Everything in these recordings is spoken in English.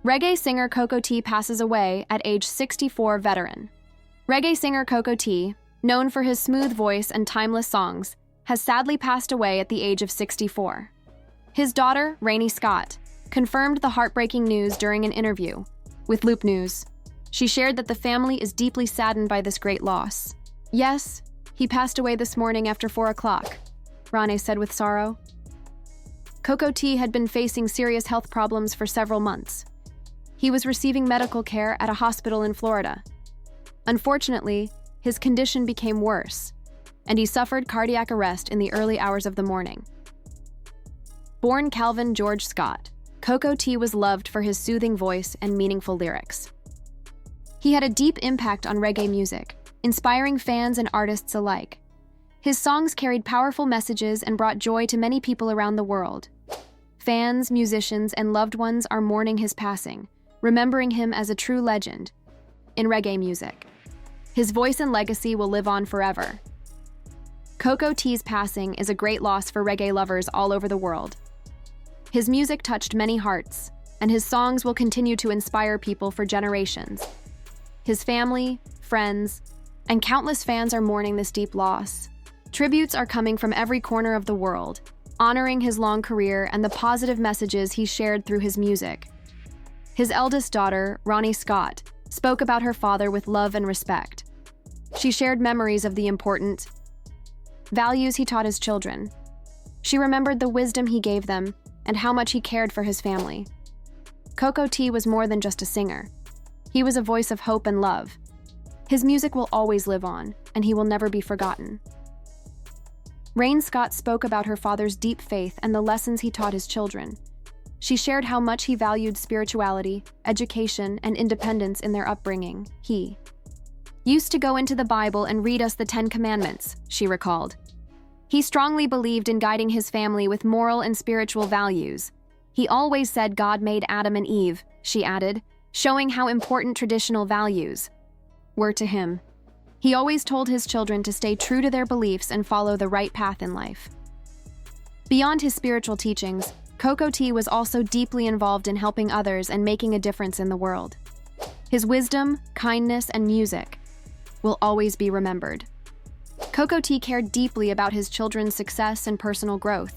Reggae singer Coco T passes away at age 64 veteran. Reggae singer Coco T, known for his smooth voice and timeless songs, has sadly passed away at the age of 64. His daughter, Rainey Scott, confirmed the heartbreaking news during an interview with Loop News. She shared that the family is deeply saddened by this great loss. "Yes, he passed away this morning after 4 o'clock, Rainey said with sorrow. Coco T had been facing serious health problems for several months. He was receiving medical care at a hospital in Florida. Unfortunately, his condition became worse, and he suffered cardiac arrest in the early hours of the morning. Born Calvin George Scott, Coco T was loved for his soothing voice and meaningful lyrics. He had a deep impact on reggae music, inspiring fans and artists alike. His songs carried powerful messages and brought joy to many people around the world. Fans, musicians, and loved ones are mourning his passing, remembering him as a true legend in reggae music. His voice and legacy will live on forever. Coco T's passing is a great loss for reggae lovers all over the world. His music touched many hearts, and his songs will continue to inspire people for generations. His family, friends, and countless fans are mourning this deep loss. Tributes are coming from every corner of the world, honoring his long career and the positive messages he shared through his music. His eldest daughter, Rainey Scott, spoke about her father with love and respect. She shared memories of the important values he taught his children. She remembered the wisdom he gave them and how much he cared for his family. Coco T was more than just a singer. He was a voice of hope and love. His music will always live on, and he will never be forgotten. Rain Scott spoke about her father's deep faith and the lessons he taught his children. She shared how much he valued spirituality, education, and independence in their upbringing. He used to go into the Bible and read us the 10 Commandments, she recalled. He strongly believed in guiding his family with moral and spiritual values. He always said God made Adam and Eve, she added, showing how important traditional values were to him. He always told his children to stay true to their beliefs and follow the right path in life. Beyond his spiritual teachings, Coco T was also deeply involved in helping others and making a difference in the world. His wisdom, kindness, and music will always be remembered. Coco T cared deeply about his children's success and personal growth.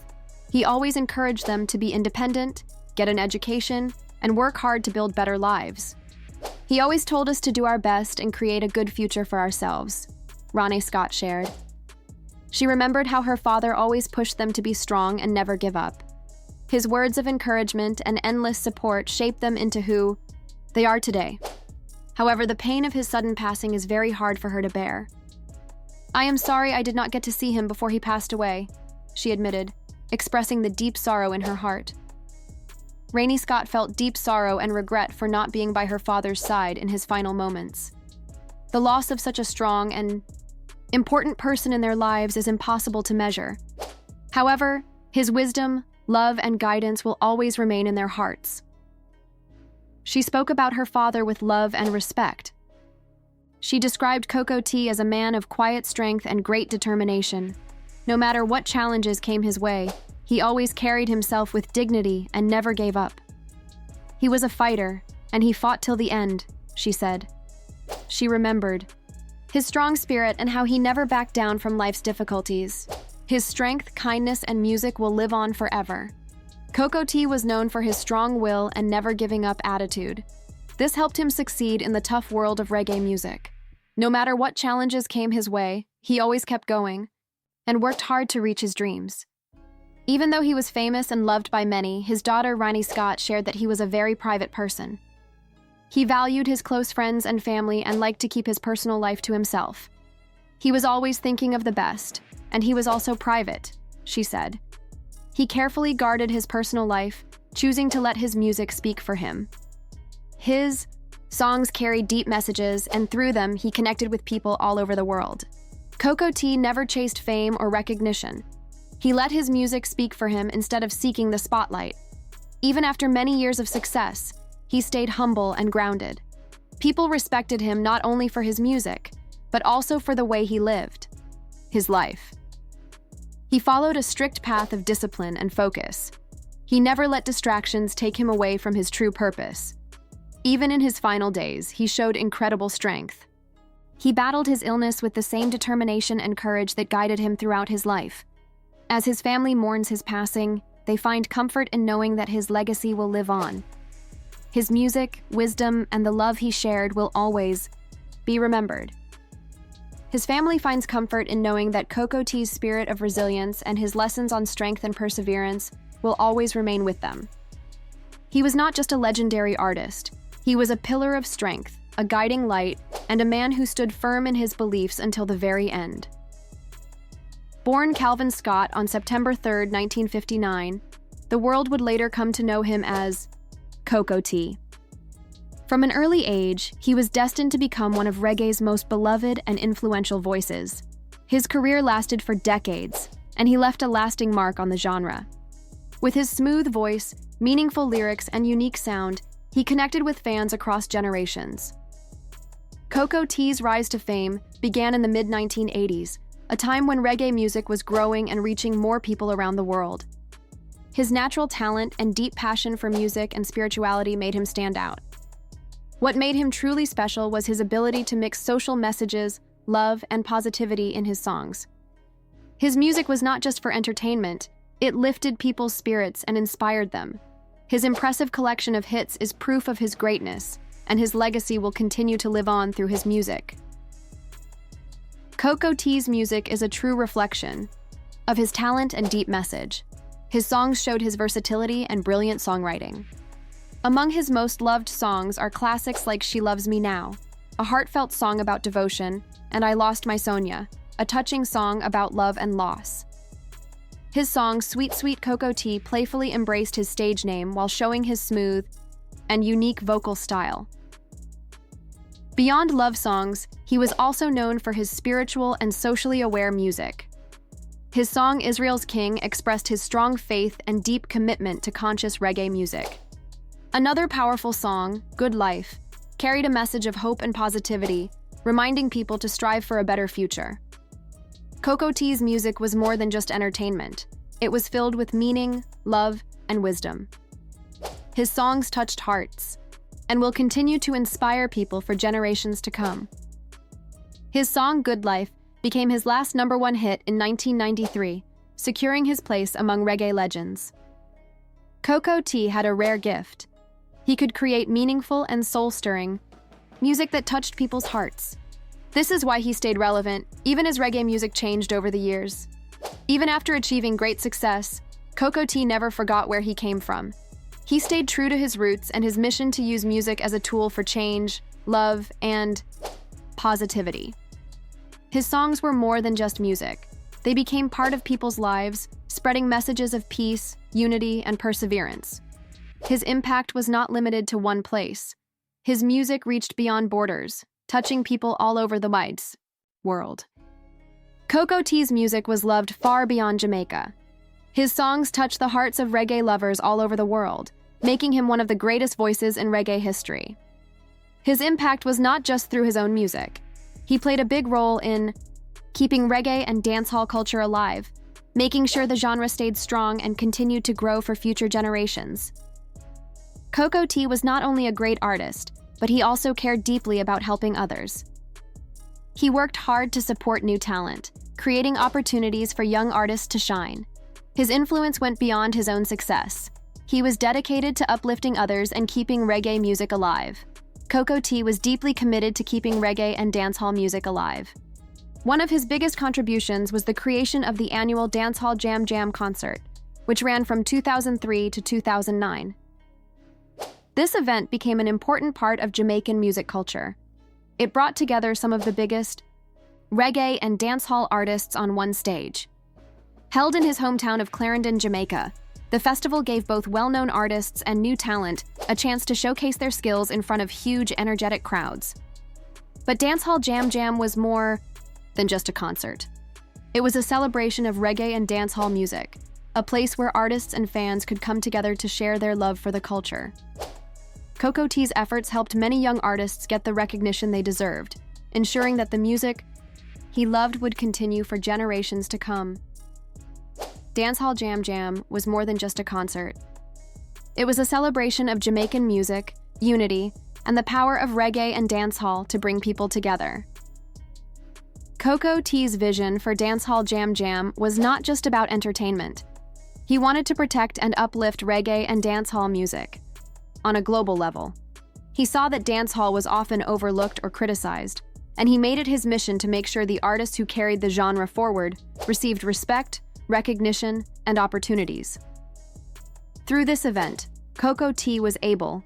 He always encouraged them to be independent, get an education, and work hard to build better lives. He always told us to do our best and create a good future for ourselves, Rainey Scott shared. She remembered how her father always pushed them to be strong and never give up. His words of encouragement and endless support shaped them into who they are today. However, the pain of his sudden passing is very hard for her to bear. "I am sorry I did not get to see him before he passed away," she admitted, expressing the deep sorrow in her heart. Rainey Scott felt deep sorrow and regret for not being by her father's side in his final moments. The loss of such a strong and important person in their lives is impossible to measure. However, his wisdom, love, and guidance will always remain in their hearts. She spoke about her father with love and respect. She described Coco T as a man of quiet strength and great determination. No matter what challenges came his way, he always carried himself with dignity and never gave up. He was a fighter, and he fought till the end, she said. She remembered his strong spirit and how he never backed down from life's difficulties. His strength, kindness, and music will live on forever. Coco T was known for his strong will and never giving up attitude. This helped him succeed in the tough world of reggae music. No matter what challenges came his way, he always kept going and worked hard to reach his dreams. Even though he was famous and loved by many, his daughter Rainey Scott shared that he was a very private person. He valued his close friends and family and liked to keep his personal life to himself. He was always thinking of the best, and he was also private, she said. He carefully guarded his personal life, choosing to let his music speak for him. His songs carried deep messages, and through them, he connected with people all over the world. Coco T never chased fame or recognition. He let his music speak for him instead of seeking the spotlight. Even after many years of success, he stayed humble and grounded. People respected him not only for his music, but also for the way he lived his life. He followed a strict path of discipline and focus. He never let distractions take him away from his true purpose. Even in his final days, he showed incredible strength. He battled his illness with the same determination and courage that guided him throughout his life. As his family mourns his passing, they find comfort in knowing that his legacy will live on. His music, wisdom, and the love he shared will always be remembered. His family finds comfort in knowing that Cocoa Tea's spirit of resilience and his lessons on strength and perseverance will always remain with them. He was not just a legendary artist. He was a pillar of strength, a guiding light, and a man who stood firm in his beliefs until the very end. Born Calvin Scott on September 3, 1959, the world would later come to know him as Cocoa Tea. From an early age, he was destined to become one of reggae's most beloved and influential voices. His career lasted for decades, and he left a lasting mark on the genre. With his smooth voice, meaningful lyrics, and unique sound, he connected with fans across generations. Cocoa Tea's rise to fame began in the mid-1980s, a time when reggae music was growing and reaching more people around the world. His natural talent and deep passion for music and spirituality made him stand out. What made him truly special was his ability to mix social messages, love, and positivity in his songs. His music was not just for entertainment, it lifted people's spirits and inspired them. His impressive collection of hits is proof of his greatness, and his legacy will continue to live on through his music. Cocoa Tea's music is a true reflection of his talent and deep message. His songs showed his versatility and brilliant songwriting. Among his most loved songs are classics like She Loves Me Now, a heartfelt song about devotion, and I Lost My Sonia, a touching song about love and loss. His song Sweet Sweet Cocoa Tea playfully embraced his stage name while showing his smooth and unique vocal style. Beyond love songs, he was also known for his spiritual and socially aware music. His song Israel's King expressed his strong faith and deep commitment to conscious reggae music. Another powerful song, Good Life, carried a message of hope and positivity, reminding people to strive for a better future. Cocoa Tea's music was more than just entertainment. It was filled with meaning, love, and wisdom. His songs touched hearts and will continue to inspire people for generations to come. His song Good Life became his last #1 hit in 1993, securing his place among reggae legends. Cocoa Tea had a rare gift. He could create meaningful and soul-stirring music that touched people's hearts. This is why he stayed relevant, even as reggae music changed over the years. Even after achieving great success, Cocoa Tea never forgot where he came from. He stayed true to his roots and his mission to use music as a tool for change, love, and positivity. His songs were more than just music. They became part of people's lives, spreading messages of peace, unity, and perseverance. His impact was not limited to one place. His music reached beyond borders, touching people all over the wide world. Cocoa Tea's music was loved far beyond Jamaica. His songs touched the hearts of reggae lovers all over the world, making him one of the greatest voices in reggae history. His impact was not just through his own music. He played a big role in keeping reggae and dancehall culture alive, making sure the genre stayed strong and continued to grow for future generations. Cocoa Tea was not only a great artist, but he also cared deeply about helping others. He worked hard to support new talent, creating opportunities for young artists to shine. His influence went beyond his own success. He was dedicated to uplifting others and keeping reggae music alive. Cocoa Tea was deeply committed to keeping reggae and dancehall music alive. One of his biggest contributions was the creation of the annual Dancehall Jam Jam concert, which ran from 2003 to 2009. This event became an important part of Jamaican music culture. It brought together some of the biggest reggae and dancehall artists on one stage. Held in his hometown of Clarendon, Jamaica, the festival gave both well-known artists and new talent a chance to showcase their skills in front of huge, energetic crowds. But Dancehall Jam Jam was more than just a concert. It was a celebration of reggae and dancehall music, a place where artists and fans could come together to share their love for the culture. Cocoa Tea's efforts helped many young artists get the recognition they deserved, ensuring that the music he loved would continue for generations to come. Dancehall Jam Jam was more than just a concert. It was a celebration of Jamaican music, unity, and the power of reggae and dancehall to bring people together. Coco T's vision for Dancehall Jam Jam was not just about entertainment. He wanted to protect and uplift reggae and dancehall music on a global level. He saw that dancehall was often overlooked or criticized, and he made it his mission to make sure the artists who carried the genre forward received respect, recognition, and opportunities. Through this event, Coco T was able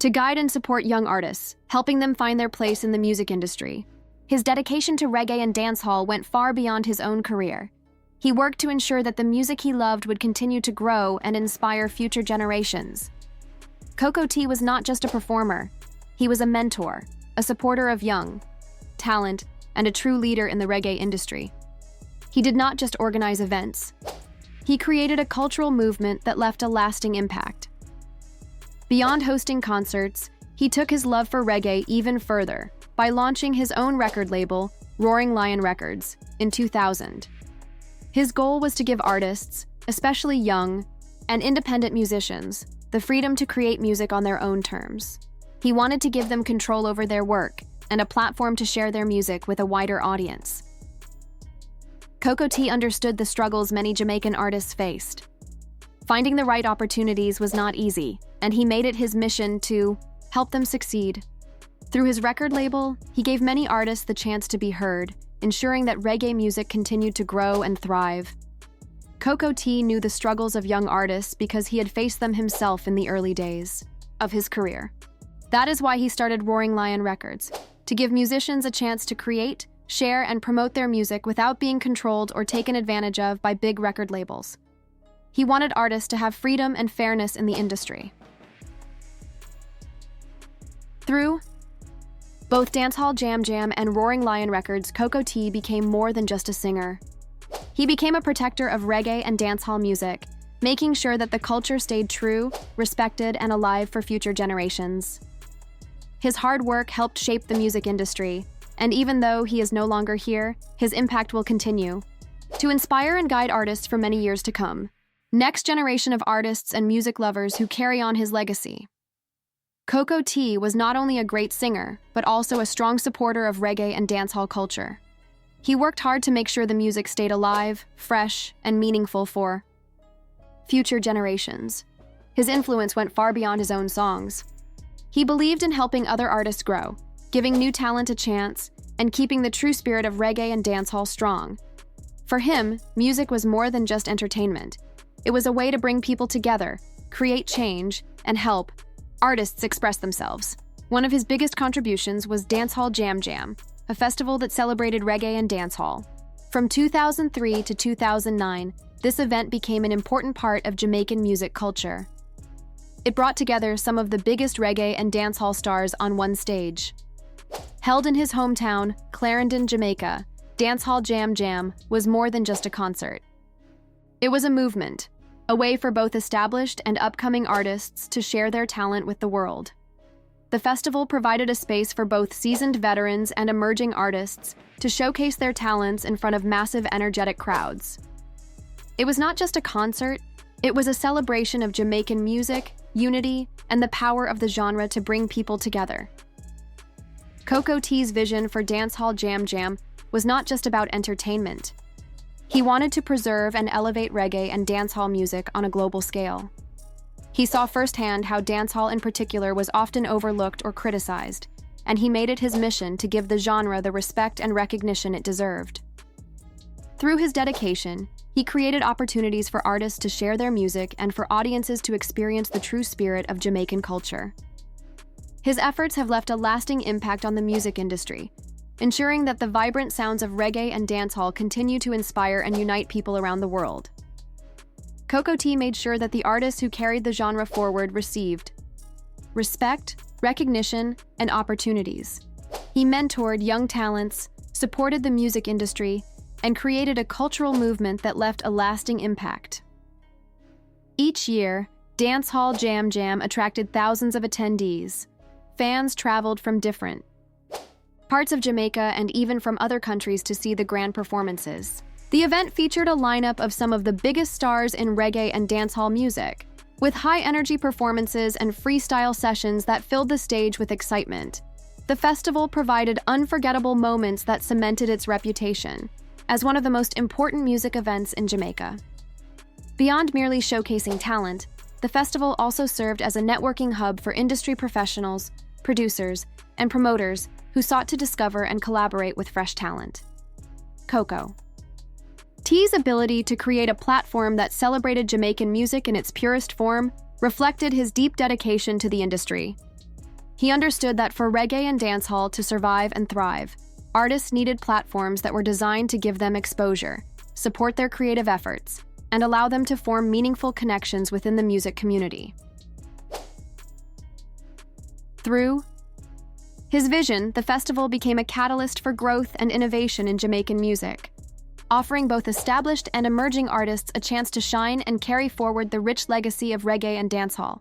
to guide and support young artists, helping them find their place in the music industry. His dedication to reggae and dancehall went far beyond his own career. He worked to ensure that the music he loved would continue to grow and inspire future generations. Coco T was not just a performer. He was a mentor, a supporter of young talent, and a true leader in the reggae industry. He did not just organize events. He created a cultural movement that left a lasting impact. Beyond hosting concerts, he took his love for reggae even further by launching his own record label, Roaring Lion Records, in 2000. His goal was to give artists, especially young and independent musicians, the freedom to create music on their own terms. He wanted to give them control over their work and a platform to share their music with a wider audience. Coco T understood the struggles many Jamaican artists faced. Finding the right opportunities was not easy, and he made it his mission to help them succeed. Through his record label, he gave many artists the chance to be heard, ensuring that reggae music continued to grow and thrive. Coco T knew the struggles of young artists because he had faced them himself in the early days of his career. That is why he started Roaring Lion Records, to give musicians a chance to create, share, and promote their music without being controlled or taken advantage of by big record labels. He wanted artists to have freedom and fairness in the industry. Through both Dancehall Jam Jam and Roaring Lion Records, Coco T became more than just a singer. He became a protector of reggae and dancehall music, making sure that the culture stayed true, respected, and alive for future generations. His hard work helped shape the music industry, and even though he is no longer here, his impact will continue to inspire and guide artists for many years to come. Next generation of artists and music lovers who carry on his legacy. Coco T was not only a great singer, but also a strong supporter of reggae and dancehall culture. He worked hard to make sure the music stayed alive, fresh, and meaningful for future generations. His influence went far beyond his own songs. He believed in helping other artists grow, giving new talent a chance, and keeping the true spirit of reggae and dancehall strong. For him, music was more than just entertainment. It was a way to bring people together, create change, and help artists express themselves. One of his biggest contributions was Dancehall Jam Jam, a festival that celebrated reggae and dancehall. From 2003 to 2009, this event became an important part of Jamaican music culture. It brought together some of the biggest reggae and dancehall stars on one stage. Held in his hometown, Clarendon, Jamaica, Dancehall Jam Jam was more than just a concert. It was a movement, a way for both established and upcoming artists to share their talent with the world. The festival provided a space for both seasoned veterans and emerging artists to showcase their talents in front of massive, energetic crowds. It was not just a concert, it was a celebration of Jamaican music, unity, and the power of the genre to bring people together. Coco T's vision for Dancehall Jam Jam was not just about entertainment. He wanted to preserve and elevate reggae and dancehall music on a global scale. He saw firsthand how dancehall in particular was often overlooked or criticized, and he made it his mission to give the genre the respect and recognition it deserved. Through his dedication, he created opportunities for artists to share their music and for audiences to experience the true spirit of Jamaican culture. His efforts have left a lasting impact on the music industry, ensuring that the vibrant sounds of reggae and dancehall continue to inspire and unite people around the world. Coco T made sure that the artists who carried the genre forward received respect, recognition, and opportunities. He mentored young talents, supported the music industry, and created a cultural movement that left a lasting impact. Each year, Dancehall Jam Jam attracted thousands of attendees. Fans traveled from different parts of Jamaica and even from other countries to see the grand performances. The event featured a lineup of some of the biggest stars in reggae and dancehall music, with high-energy performances and freestyle sessions that filled the stage with excitement. The festival provided unforgettable moments that cemented its reputation as one of the most important music events in Jamaica. Beyond merely showcasing talent, the festival also served as a networking hub for industry professionals, producers, and promoters who sought to discover and collaborate with fresh talent. Coco T's ability to create a platform that celebrated Jamaican music in its purest form reflected his deep dedication to the industry. He understood that for reggae and dancehall to survive and thrive, artists needed platforms that were designed to give them exposure, support their creative efforts, and allow them to form meaningful connections within the music community. Through his vision, the festival became a catalyst for growth and innovation in Jamaican music, offering both established and emerging artists a chance to shine and carry forward the rich legacy of reggae and dancehall.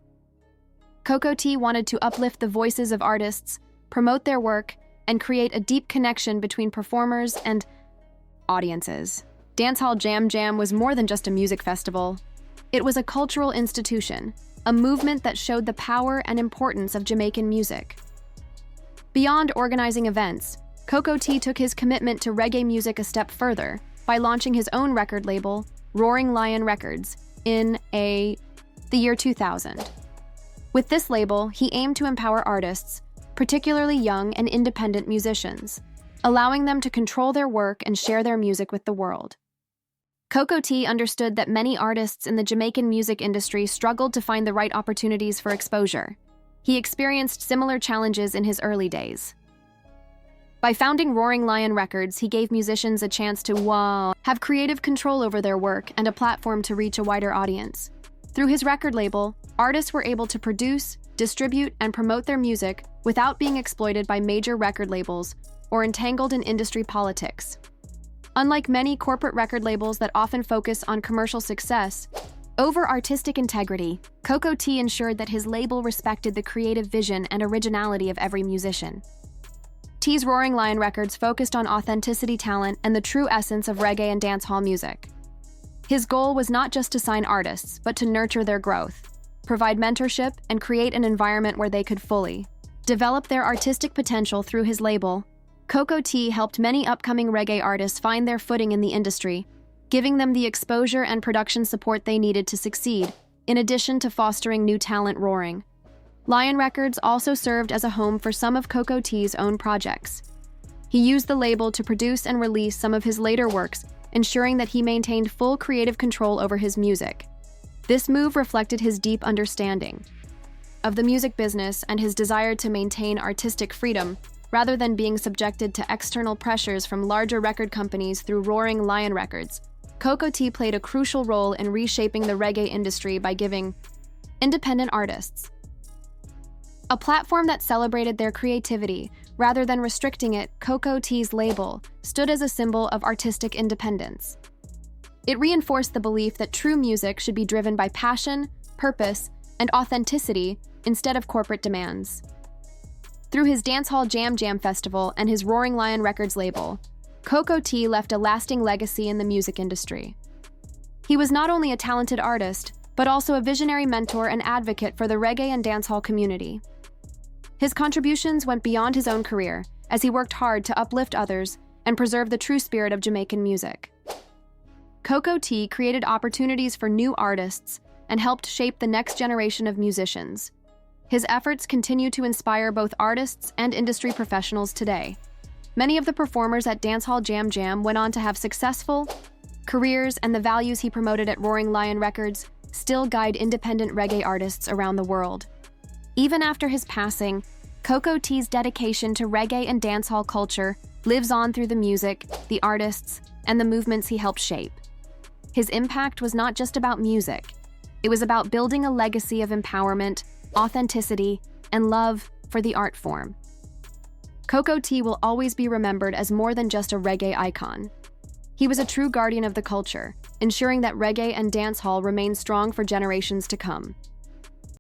Coco T wanted to uplift the voices of artists, promote their work, and create a deep connection between performers and audiences. Dancehall Jam Jam was more than just a music festival. It was a cultural institution, a movement that showed the power and importance of Jamaican music. Beyond organizing events, Coco T took his commitment to reggae music a step further by launching his own record label, Roaring Lion Records, in the year 2000. With this label, he aimed to empower artists, particularly young and independent musicians, allowing them to control their work and share their music with the world. Coco T understood that many artists in the Jamaican music industry struggled to find the right opportunities for exposure. He experienced similar challenges in his early days. By founding Roaring Lion Records, he gave musicians a chance to have creative control over their work and a platform to reach a wider audience. Through his record label, artists were able to produce, distribute, and promote their music without being exploited by major record labels or entangled in industry politics. Unlike many corporate record labels that often focus on commercial success over artistic integrity, Coco T ensured that his label respected the creative vision and originality of every musician. T's Roaring Lion Records focused on authenticity, talent, and the true essence of reggae and dancehall music. His goal was not just to sign artists, but to nurture their growth, provide mentorship, and create an environment where they could fully develop their artistic potential. Through his label, Coco T helped many upcoming reggae artists find their footing in the industry, giving them the exposure and production support they needed to succeed, in addition to fostering new talent. Roaring Lion Records also served as a home for some of Coco T's own projects. He used the label to produce and release some of his later works, ensuring that he maintained full creative control over his music. This move reflected his deep understanding of the music business and his desire to maintain artistic freedom, rather than being subjected to external pressures from larger record companies. Through Roaring Lion Records, Coco T played a crucial role in reshaping the reggae industry by giving independent artists a platform that celebrated their creativity rather than restricting it. Coco T's label stood as a symbol of artistic independence. It reinforced the belief that true music should be driven by passion, purpose, and authenticity instead of corporate demands. Through his Dancehall Jam Jam Festival and his Roaring Lion Records label, Coco T left a lasting legacy in the music industry. He was not only a talented artist, but also a visionary mentor and advocate for the reggae and dancehall community. His contributions went beyond his own career, as he worked hard to uplift others and preserve the true spirit of Jamaican music. Coco T created opportunities for new artists and helped shape the next generation of musicians. His efforts continue to inspire both artists and industry professionals today. Many of the performers at Dancehall Jam Jam went on to have successful careers, and the values he promoted at Roaring Lion Records still guide independent reggae artists around the world. Even after his passing, Coco T's dedication to reggae and dancehall culture lives on through the music, the artists, and the movements he helped shape. His impact was not just about music. It was about building a legacy of empowerment, authenticity, and love for the art form. Coco T will always be remembered as more than just a reggae icon. He was a true guardian of the culture, ensuring that reggae and dancehall remain strong for generations to come.